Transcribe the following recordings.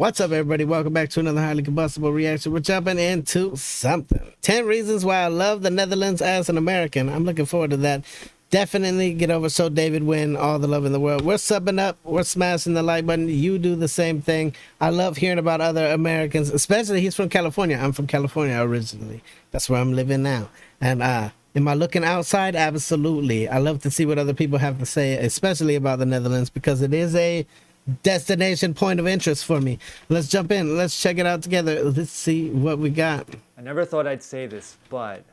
What's up, everybody? Welcome back to another highly combustible reaction. We're jumping into something. 10 reasons why I love the Netherlands as an American. I'm looking forward to that. Definitely get over So David win all the love in the world. We're subbing up. We're smashing the like button. You do the same thing. I love hearing about other Americans, especially he's from California. I'm from California originally. That's where I'm living now. And am I looking outside? Absolutely. I love to see what other people have to say, especially about the Netherlands, because it is a destination point of interest for me. Let's jump in. Let's check it out together. Let's see what we got. I never thought I'd say this, but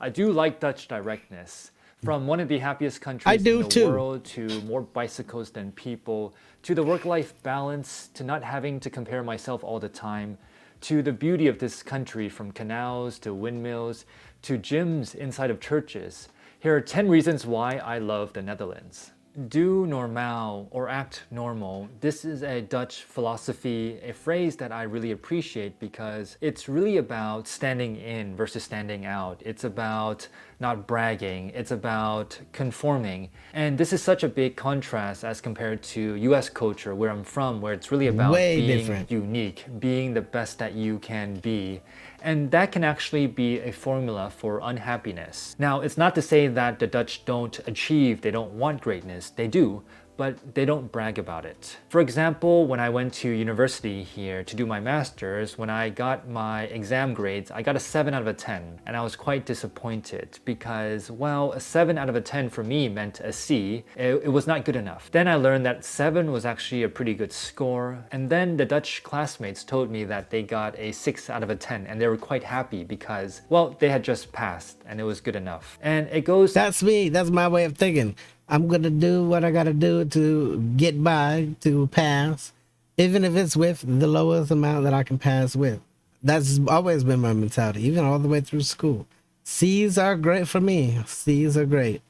I do like Dutch directness. From one of the happiest countries in the world, to more bicycles than people, to the work-life balance, to not having to compare myself all the time, to the beauty of this country, from canals to windmills to gyms inside of churches. Here are 10 reasons why I love the Netherlands. Do normaal, or act normal. This is a Dutch philosophy, a phrase that I really appreciate because it's really about standing in versus standing out. It's about not bragging. It's about conforming. And this is such a big contrast as compared to US culture, where I'm from, where it's really about being unique, being the best that you can be. And that can actually be a formula for unhappiness. Now, it's not to say that the Dutch don't achieve, they don't want greatness. They do, but they don't brag about it. For example, when I went to university here to do my master's, when I got my exam grades, I got a 7 out of a 10. And I was quite disappointed because, well, a 7 out of a 10 for me meant a C. It was not good enough. Then I learned that 7 was actually a pretty good score. And then the Dutch classmates told me that they got a 6 out of a 10 and they were quite happy because, well, they had just passed and it was good enough. And it goes... That's me. That's my way of thinking. I'm going to do what I got to do to get by, to pass, even if it's with the lowest amount that I can pass with. That's always been my mentality, even all the way through school. C's are great for me. C's are great.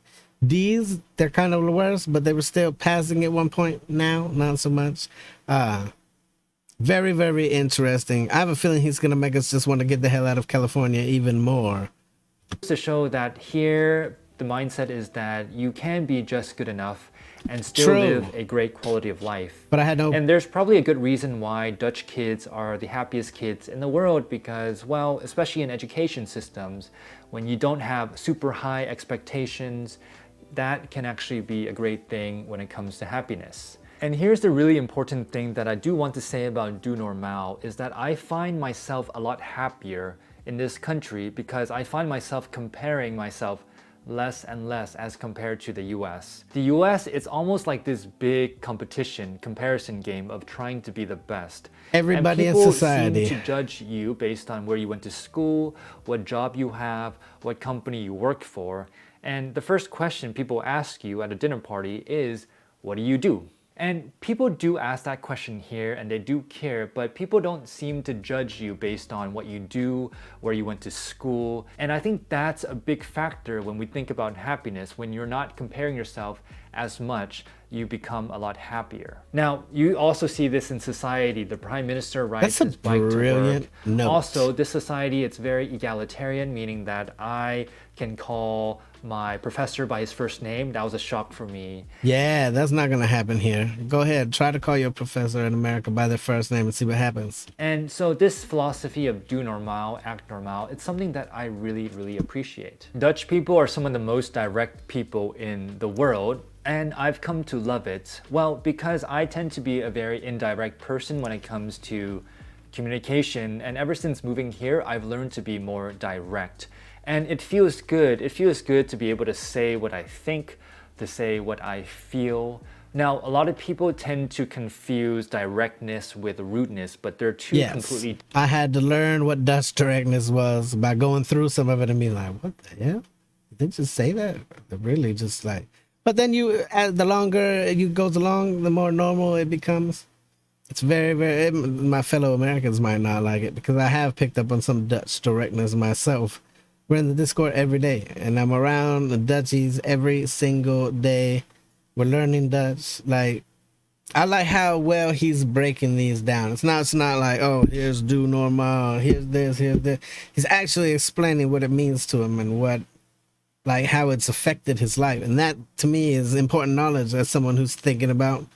D's, they're kind of the worst, but they were still passing at one point. Now, not so much. Very, very interesting. I have a feeling he's going to make us just want to get the hell out of California even more. To show that here, the mindset is that you can be just good enough and still live a great quality of life. But I had no... And there's probably a good reason why Dutch kids are the happiest kids in the world because, well, especially in education systems, when you don't have super high expectations, that can actually be a great thing when it comes to happiness. And here's the really important thing that I do want to say about do normaal is that I find myself a lot happier in this country because I find myself comparing myself less and less as compared to the US. The US, it's almost like this big competition, comparison game of trying to be the best. Everybody in society. And people seem to judge you based on where you went to school, what job you have, what company you work for. And the first question people ask you at a dinner party is, what do you do? And people do ask that question here and they do care, but people don't seem to judge you based on what you do, where you went to school. And I think that's a big factor when we think about happiness. When you're not comparing yourself as much, you become a lot happier. Now, you also see this in society. The Prime Minister rides his bike to work. Note. Also, this society, it's very egalitarian, meaning that I can call my professor by his first name. That was a shock for me. Yeah, that's not going to happen here. Go ahead, try to call your professor in America by their first name and see what happens. And so this philosophy of do normaal, act normaal, it's something that I really, really appreciate. Dutch people are some of the most direct people in the world. And I've come to love it. Well, because I tend to be a very indirect person when it comes to communication. And ever since moving here, I've learned to be more direct. And it feels good. It feels good to be able to say what I think, to say what I feel. Now, a lot of people tend to confuse directness with rudeness, but they're two completely... I had to learn what Dutch directness was by going through some of it and being like, what the hell? Did they just say that? They're really just like... But then as the longer it goes along, the more normal it becomes. It's very, very... My fellow Americans might not like it because I have picked up on some Dutch directness myself. We're in the Discord every day, and I'm around the Dutchies every single day. We're learning Dutch. Like, I like how well he's breaking these down. It's not like, oh, here's do normaal, here's this, here's this. He's actually explaining what it means to him and what... like how it's affected his life. And that to me is important knowledge as someone who's thinking about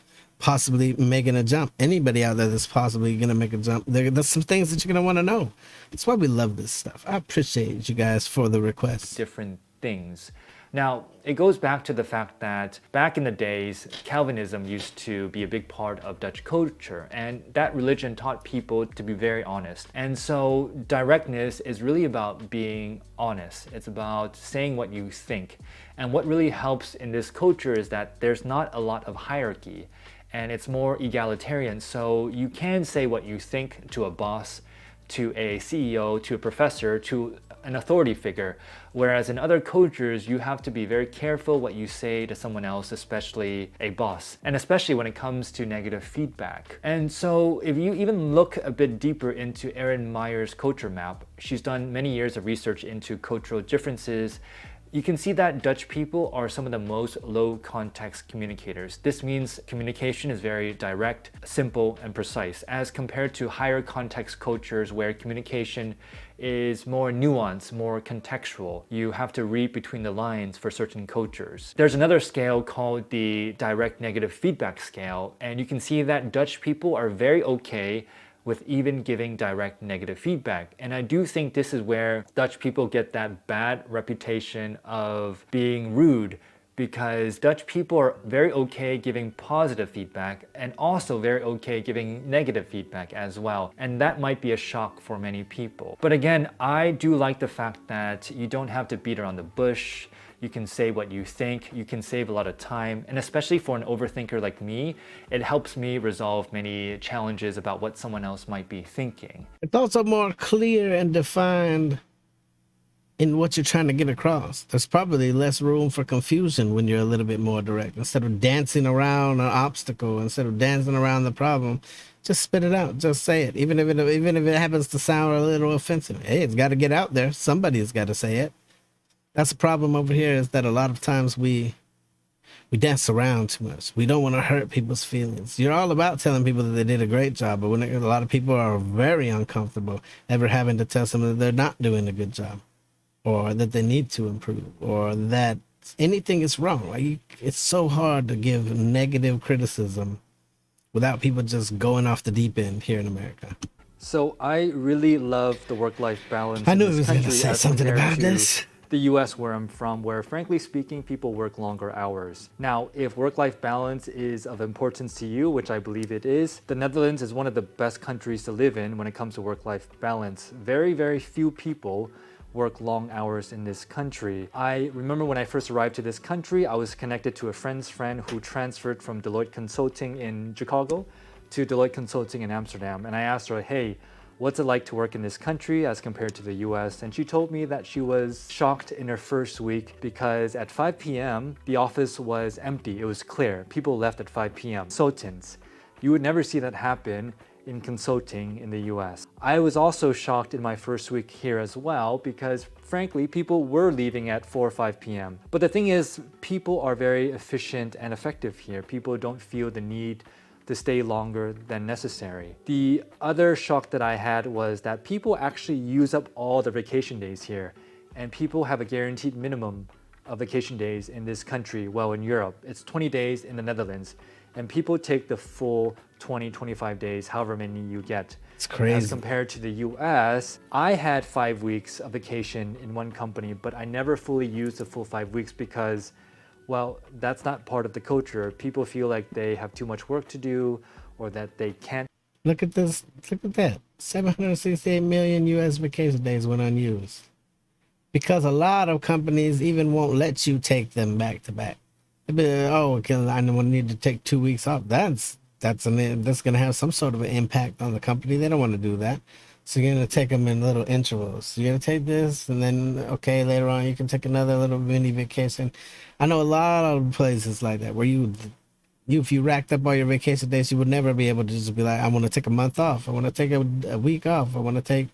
possibly making a jump. Anybody out there that's possibly going to make a jump, there's some things that you're going to want to know. That's why we love this stuff. I appreciate you guys for the requests. Different things. Now, it goes back to the fact that back in the days, Calvinism used to be a big part of Dutch culture, and that religion taught people to be very honest. And so directness is really about being honest. It's about saying what you think. And what really helps in this culture is that there's not a lot of hierarchy, and it's more egalitarian. So you can say what you think to a boss, to a CEO, to a professor, to an authority figure. Whereas in other cultures, you have to be very careful what you say to someone else, especially a boss, and especially when it comes to negative feedback. And so if you even look a bit deeper into Erin Meyer's culture map, she's done many years of research into cultural differences. You can see that Dutch people are some of the most low context communicators. This means communication is very direct, simple, and precise, as compared to higher context cultures where communication is more nuanced, more contextual. You have to read between the lines for certain cultures. There's another scale called the direct negative feedback scale, and you can see that Dutch people are very okay with even giving direct negative feedback. And I do think this is where Dutch people get that bad reputation of being rude, because Dutch people are very okay giving positive feedback and also very okay giving negative feedback as well. And that might be a shock for many people. But again, I do like the fact that you don't have to beat around the bush. You can say what you think, you can save a lot of time, and especially for an overthinker like me, it helps me resolve many challenges about what someone else might be thinking. It's also more clear and defined in what you're trying to get across. There's probably less room for confusion when you're a little bit more direct. Instead of dancing around an obstacle, instead of dancing around the problem, just spit it out, just say it. Even if it happens to sound a little offensive, hey, it's got to get out there. Somebody's got to say it. That's the problem over here, is that a lot of times we dance around too much. We don't want to hurt people's feelings. You're all about telling people that they did a great job, but when a lot of people are very uncomfortable ever having to tell someone that they're not doing a good job, or that they need to improve, or that anything is wrong. Like, it's so hard to give negative criticism without people just going off the deep end here in America. So I really love the work-life balance. I knew he was going to say something about this. The US, where I'm from, where frankly speaking, people work longer hours. Now, if work-life balance is of importance to you, which I believe it is, the Netherlands is one of the best countries to live in when it comes to work-life balance. Very, very few people work long hours in this country. I remember when I first arrived to this country, I was connected to a friend's friend who transferred from Deloitte Consulting in Chicago to Deloitte Consulting in Amsterdam. And I asked her, hey, what's it like to work in this country as compared to the US? And she told me that she was shocked in her first week because at 5 p.m., the office was empty. It was clear. People left at 5 p.m. Consultants. You would never see that happen in consulting in the US. I was also shocked in my first week here as well because frankly, people were leaving at 4 or 5 p.m. But the thing is, people are very efficient and effective here. People don't feel the need to stay longer than necessary. The other shock that I had was that people actually use up all their vacation days here, and people have a guaranteed minimum of vacation days in this country. Well, in Europe, it's 20 days in the Netherlands, and people take the full 20, 25 days, however many you get. It's crazy. As compared to the US, I had 5 weeks of vacation in one company, but I never fully used the full 5 weeks because, well, that's not part of the culture. People feel like they have too much work to do or that they can't. Look at this. Look at that. 768 million US vacation days went unused. Because a lot of companies even won't let you take them back to back. Oh, because I need to take 2 weeks off. That's going to have some sort of an impact on the company. They don't want to do that. So you're going to take them in little intervals. You're going to take this, and then, okay, later on you can take another little mini vacation. I know a lot of places like that where if you racked up all your vacation days, you would never be able to just be like, I want to take a month off. I want to take a week off. I want to take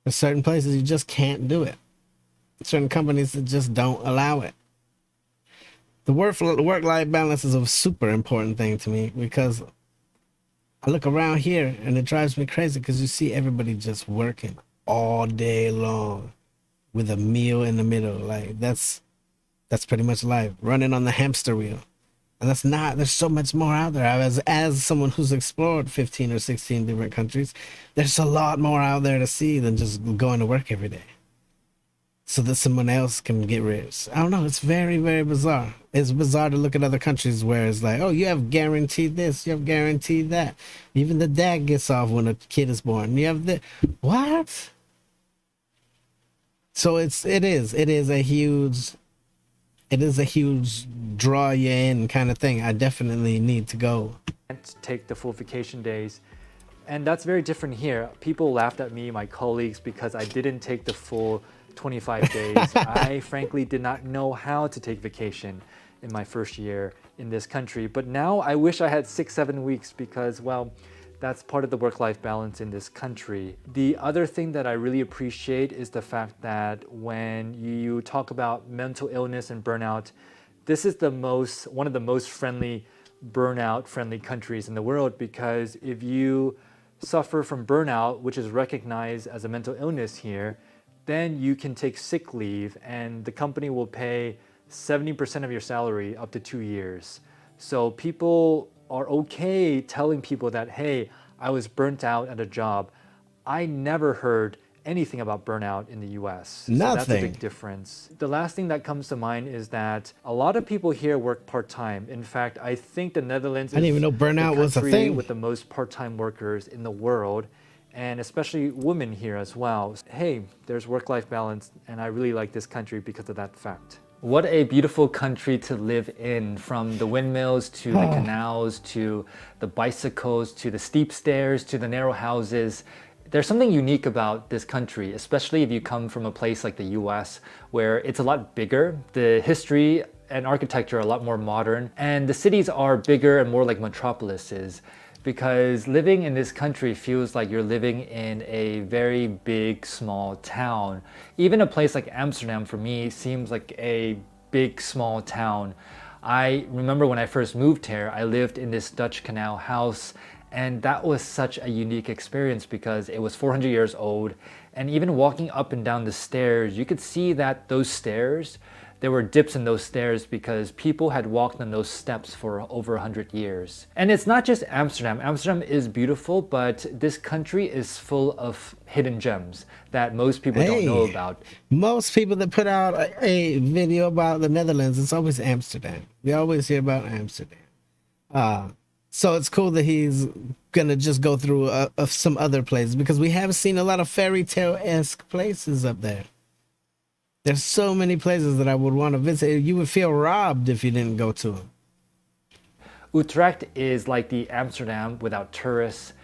certain places. You just can't do it. Certain companies that just don't allow it. The work-life balance is a super important thing to me because I look around here and it drives me crazy because you see everybody just working all day long with a meal in the middle. Like that's pretty much life, running on the hamster wheel. And that's not, there's so much more out there. As someone who's explored 15 or 16 different countries, there's a lot more out there to see than just going to work every day so that someone else can get rich. I don't know. It's very, very bizarre. It's bizarre to look at other countries where it's like, oh, you have guaranteed this, you have guaranteed that. Even the dad gets off when a kid is born. You have the what? So it is a huge draw you in kind of thing. I definitely need to go. Take the full vacation days. And that's very different here. People laughed at me, my colleagues, because I didn't take the full 25 days. I frankly did not know how to take vacation in my first year in this country. But now I wish I had 6-7 weeks because, well, that's part of the work-life balance in this country. The other thing that I really appreciate is the fact that when you talk about mental illness and burnout, this is one of the most burnout-friendly countries in the world, because if you suffer from burnout, which is recognized as a mental illness here, then you can take sick leave and the company will pay 70% of your salary up to 2 years. So people are okay telling people that, hey, I was burnt out at a job. I never heard anything about burnout in the US. Nothing. So that's a big difference. The last thing that comes to mind is that a lot of people here work part-time. In fact, I think the Netherlands I didn't even know burnout was a thing. With the most part-time workers in the world, and especially women here as well. Hey, there's work-life balance, and I really like this country because of that fact. What a beautiful country to live in, from the windmills to the canals to the bicycles to the steep stairs to the narrow houses. There's something unique about this country, especially if you come from a place like the US, where it's a lot bigger. The history and architecture are a lot more modern, and the cities are bigger and more like metropolises, because living in this country feels like you're living in a very big, small town. Even a place like Amsterdam, for me, seems like a big, small town. I remember when I first moved here, I lived in this Dutch canal house, and that was such a unique experience because it was 400 years old. And even walking up and down the stairs, you could see that those stairs, there were dips in those stairs because people had walked on those steps for over 100 years. And it's not just Amsterdam. Amsterdam is beautiful, but this country is full of hidden gems that most people don't know about. Most people that put out a video about the Netherlands, it's always Amsterdam. We always hear about Amsterdam. So it's cool that he's gonna just go through some other places, because we have seen a lot of fairy tale-esque places up there. There's so many places that I would want to visit. You would feel robbed if you didn't go to them. Utrecht is like the Amsterdam without tourists.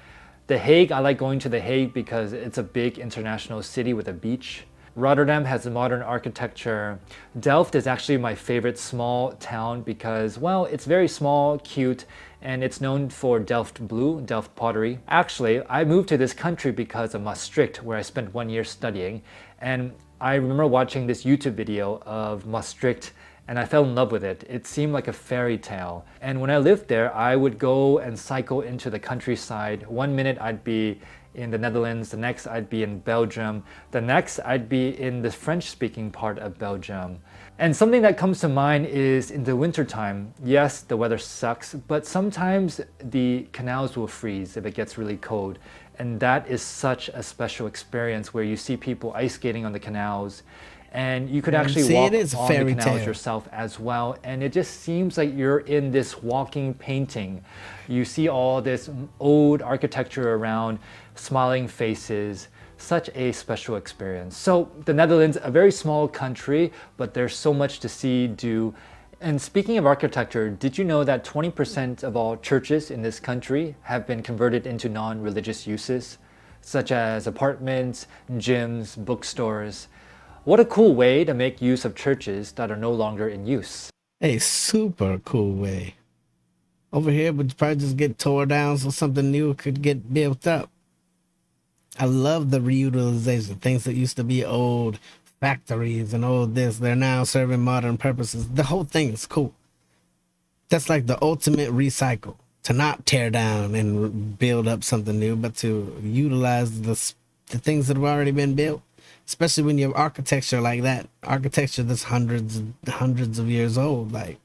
The Hague, I like going to The Hague because it's a big international city with a beach. Rotterdam has modern architecture. Delft is actually my favorite small town because, well, it's very small, cute, and it's known for Delft blue, Delft pottery. Actually, I moved to this country because of Maastricht, where I spent 1 year studying. And I remember watching this YouTube video of Maastricht, and I fell in love with it. It seemed like a fairy tale. And when I lived there, I would go and cycle into the countryside. 1 minute I'd be in the Netherlands, the next I'd be in Belgium, the next I'd be in the French-speaking part of Belgium. And something that comes to mind is in the wintertime, yes, the weather sucks, but sometimes the canals will freeze if it gets really cold. And that is such a special experience where you see people ice skating on the canals, and you could actually walk on the canals yourself as well. And it just seems like you're in this walking painting. You see all this old architecture around, smiling faces, such a special experience. So the Netherlands, a very small country, but there's so much to see, do. And speaking of architecture, did you know that 20% of all churches in this country have been converted into non-religious uses, such as apartments, gyms, bookstores? What a cool way to make use of churches that are no longer in use. A super cool way. Over here would probably just get tore down so something new could get built up. I love the reutilization. Things that used to be old factories and all this, they're now serving modern purposes. The whole thing is cool. That's like the ultimate recycle. To not tear down and build up something new, but to utilize the things that have already been built. Especially when you have architecture like that. Architecture that's hundreds of years old. Like,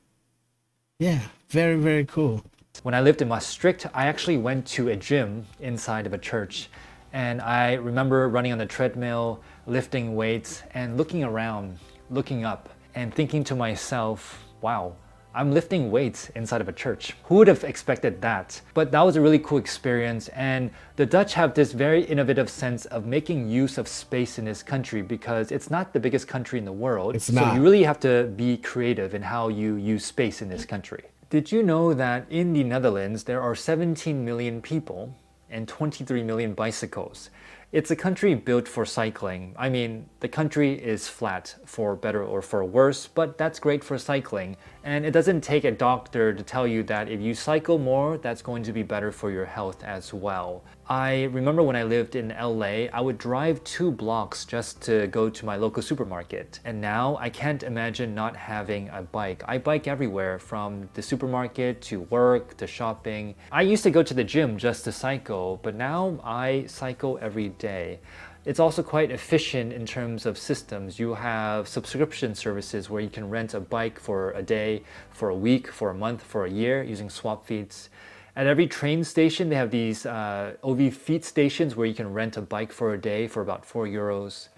yeah, Very, very cool. When I lived in Maastricht, I actually went to a gym inside of a church. And I remember running on the treadmill, lifting weights, and looking around, looking up, and thinking to myself, wow, I'm lifting weights inside of a church. Who would have expected that? But that was a really cool experience, and the Dutch have this very innovative sense of making use of space in this country because it's not the biggest country in the world. It's not. So you really have to be creative in how you use space in this country. Did you know that in the Netherlands there are 17 million people and 23 million bicycles? It's a country built for cycling. I mean, the country is flat, for better or for worse, but that's great for cycling. And it doesn't take a doctor to tell you that if you cycle more, that's going to be better for your health as well. I remember when I lived in LA, I would drive 2 blocks just to go to my local supermarket. And now I can't imagine not having a bike. I bike everywhere, from the supermarket to work to shopping. I used to go to the gym just to cycle, but now I cycle every day. It's also quite efficient in terms of systems. You have subscription services where you can rent a bike for a day, for a week, for a month, for a year using swap feeds. At every train station, they have these OV feed stations where you can rent a bike for a day for about €4.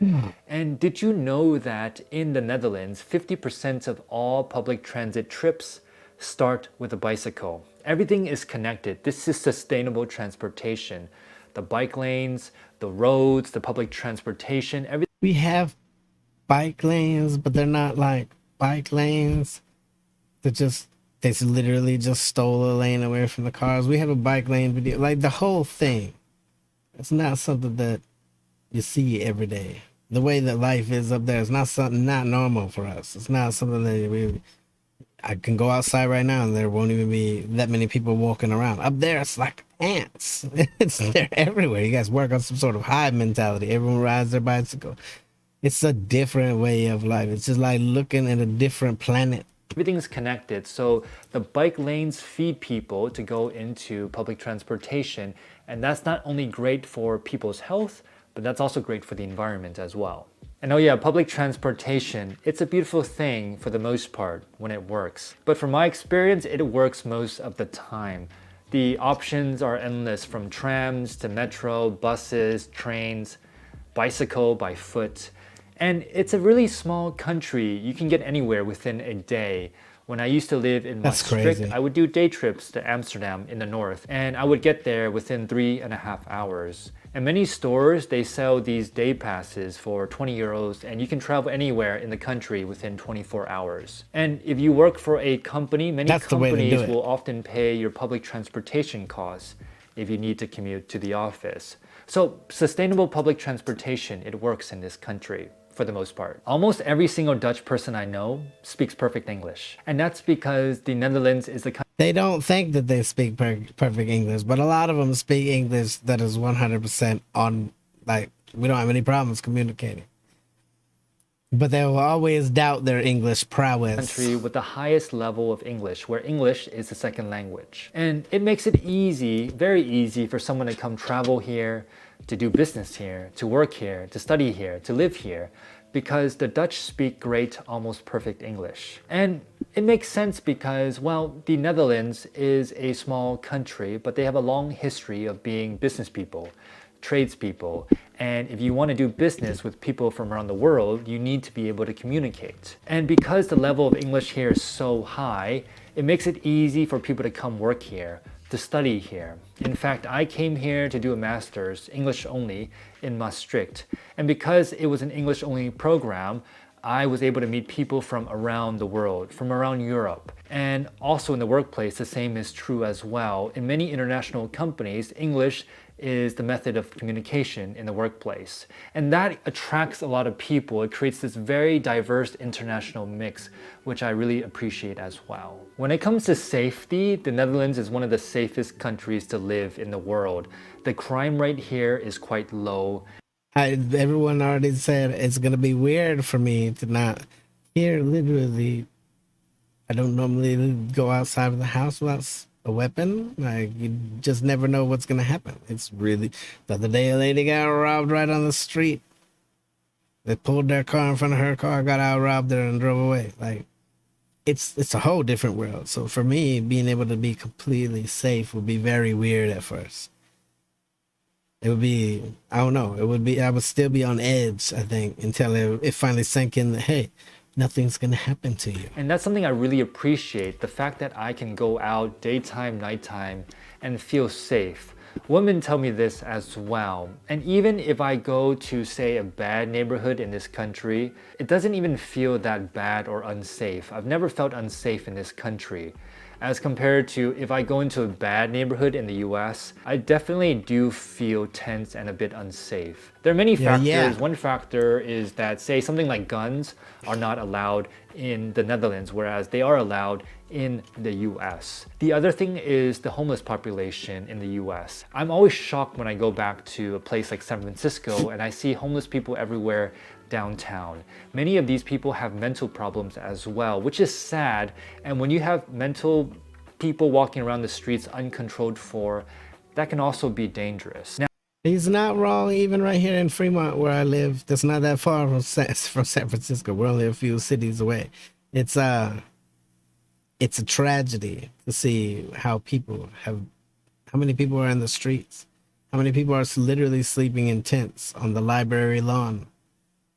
And did you know that in the Netherlands, 50% of all public transit trips start with a bicycle? Everything is connected. This is sustainable transportation. The bike lanes, the roads, the public transportation, everything. We have bike lanes, but they're not like bike lanes. They literally just stole a lane away from the cars. We have a bike lane video, like the whole thing. It's not something that you see every day. The way that life is up there is not something not normal for us. It's not something that I can go outside right now and there won't even be that many people walking around. Up there, it's like ants. They're everywhere. You guys work on some sort of hive mentality. Everyone rides their bicycle. It's a different way of life. It's just like looking at a different planet. Everything's connected. So the bike lanes feed people to go into public transportation. And that's not only great for people's health, but that's also great for the environment as well. And oh yeah, public transportation, it's a beautiful thing for the most part when it works. But from my experience, it works most of the time. The options are endless, from trams to metro, buses, trains, bicycle, by foot. And it's a really small country. You can get anywhere within a day. When I used to live in Maastricht, I would do day trips to Amsterdam in the north, and I would get there within 3.5 hours. And many stores, they sell these day passes for €20, and you can travel anywhere in the country within 24 hours. And if you work for a company, many companies will often pay your public transportation costs if you need to commute to the office. So sustainable public transportation, it works in this country for the most part. Almost every single Dutch person I know speaks perfect English. And that's because the Netherlands is the country. They don't think that they speak perfect English, but a lot of them speak English that is 100% on, like, we don't have any problems communicating. But they will always doubt their English prowess. Country with the highest level of English, where English is the second language. And it makes it easy, very easy for someone to come travel here, to do business here, to work here, to study here, to live here, because the Dutch speak great, almost perfect English. And it makes sense because, well, the Netherlands is a small country, but they have a long history of being business people, tradespeople. And if you want to do business with people from around the world, you need to be able to communicate. And because the level of English here is so high, it makes it easy for people to come work here, to study here. In fact, I came here to do a master's, English only, in Maastricht. And because it was an English only program, I was able to meet people from around the world, from around Europe. And also in the workplace, the same is true as well. In many international companies, English is the method of communication in the workplace. And that attracts a lot of people. It creates this very diverse international mix, which I really appreciate as well. When it comes to safety, the Netherlands is one of the safest countries to live in the world. The crime rate here is quite low. Everyone already said it's going to be weird for me to not hear, literally, I don't normally go outside of the house without a weapon. Like, you just never know what's going to happen. It's really, the other day a lady got robbed right on the street. They pulled their car in front of her car, got out, robbed her, and drove away. Like, it's a whole different world. So for me, being able to be completely safe would be very weird at first. It would be, I don't know, I would still be on edge, I think, until it finally sank in that, hey, nothing's gonna happen to you. And that's something I really appreciate, the fact that I can go out daytime, nighttime, and feel safe. Women tell me this as well. And even if I go to, say, a bad neighborhood in this country, it doesn't even feel that bad or unsafe. I've never felt unsafe in this country. As compared to if I go into a bad neighborhood in the US, I definitely do feel tense and a bit unsafe. There are many factors. Yeah. One factor is that, say, something like guns are not allowed in the Netherlands, whereas they are allowed in the US. The other thing is the homeless population in the US. I'm always shocked when I go back to a place like San Francisco and I see homeless people everywhere downtown. Many of these people have mental problems as well, which is sad. And when you have mental people walking around the streets uncontrolled for, that can also be dangerous. Now, he's not wrong. Even right here in Fremont, where I live, that's not that far from San Francisco. We're only a few cities away. It's a tragedy to see how many people are in the streets, how many people are literally sleeping in tents on the library lawn.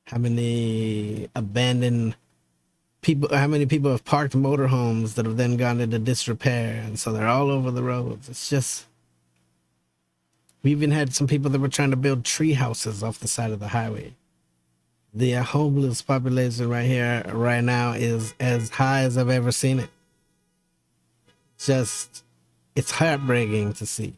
How many abandoned people, how many people have parked motorhomes that have then gone into disrepair, and so they're all over the roads. It's just, we even had some people that were trying to build tree houses off the side of the highway. The homeless population right here, right now, is as high as I've ever seen it. Just, it's heartbreaking to see.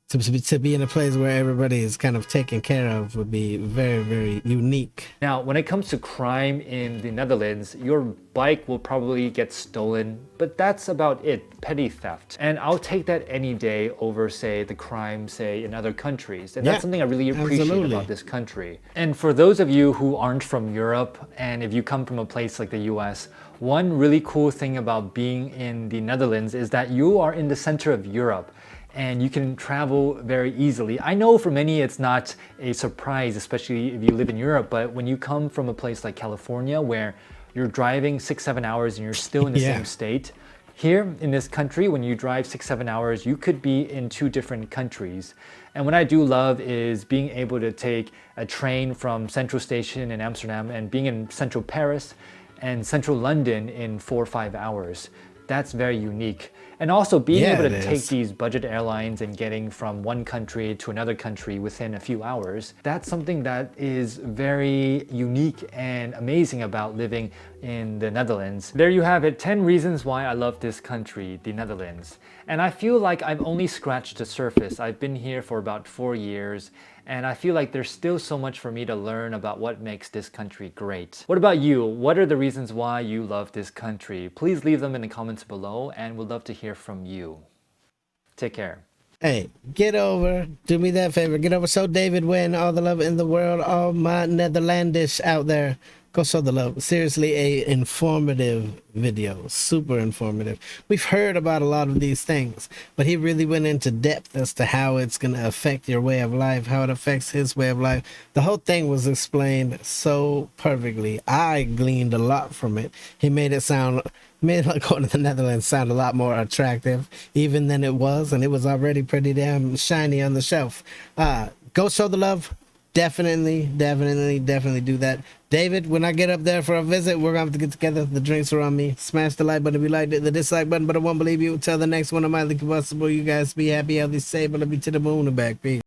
To be in a place where everybody is kind of taken care of would be very, very unique. Now, when it comes to crime in the Netherlands, your bike will probably get stolen, but that's about it, petty theft. And I'll take that any day over, say, the crime, say, in other countries. And that's something I really appreciate about this country. And for those of you who aren't from Europe, and if you come from a place like the US, one really cool thing about being in the Netherlands is that you are in the center of Europe. And you can travel very easily. I know for many it's not a surprise, especially if you live in Europe, but when you come from a place like California where you're driving 6-7 hours and you're still in the same state, here in this country, when you drive 6-7 hours, you could be in 2 different countries. And what I do love is being able to take a train from Central Station in Amsterdam and being in Central Paris and Central London in 4 or 5 hours. That's very unique. And also being able to take these budget airlines and getting from one country to another country within a few hours, that's something that is very unique and amazing about living in the Netherlands. There you have it, 10 reasons why I love this country, the Netherlands. And I feel like I've only scratched the surface. I've been here for about 4 years, and I feel like there's still so much for me to learn about what makes this country great. What about you? What are the reasons why you love this country? Please leave them in the comments below, and we'd love to hear from you. Take care. Hey, do me that favor, get over, show David Wynn all the love in the world, all my Netherlandish out there. Go show the love. Seriously, a informative video, super informative. We've heard about a lot of these things, but he really went into depth as to how it's going to affect your way of life, how it affects his way of life. The whole thing was explained so perfectly. I gleaned a lot from it. He made like going to the Netherlands sound a lot more attractive even than it was, and it was already pretty damn shiny on the shelf. Go show the love. Definitely do that. David, when I get up there for a visit, we're gonna have to get together. The drinks are on me. Smash the like button if you liked it, the dislike button, but I won't believe you. Till the next one of my Combustible, you guys be happy, healthy, safe, but let me to the moon and back. Peace.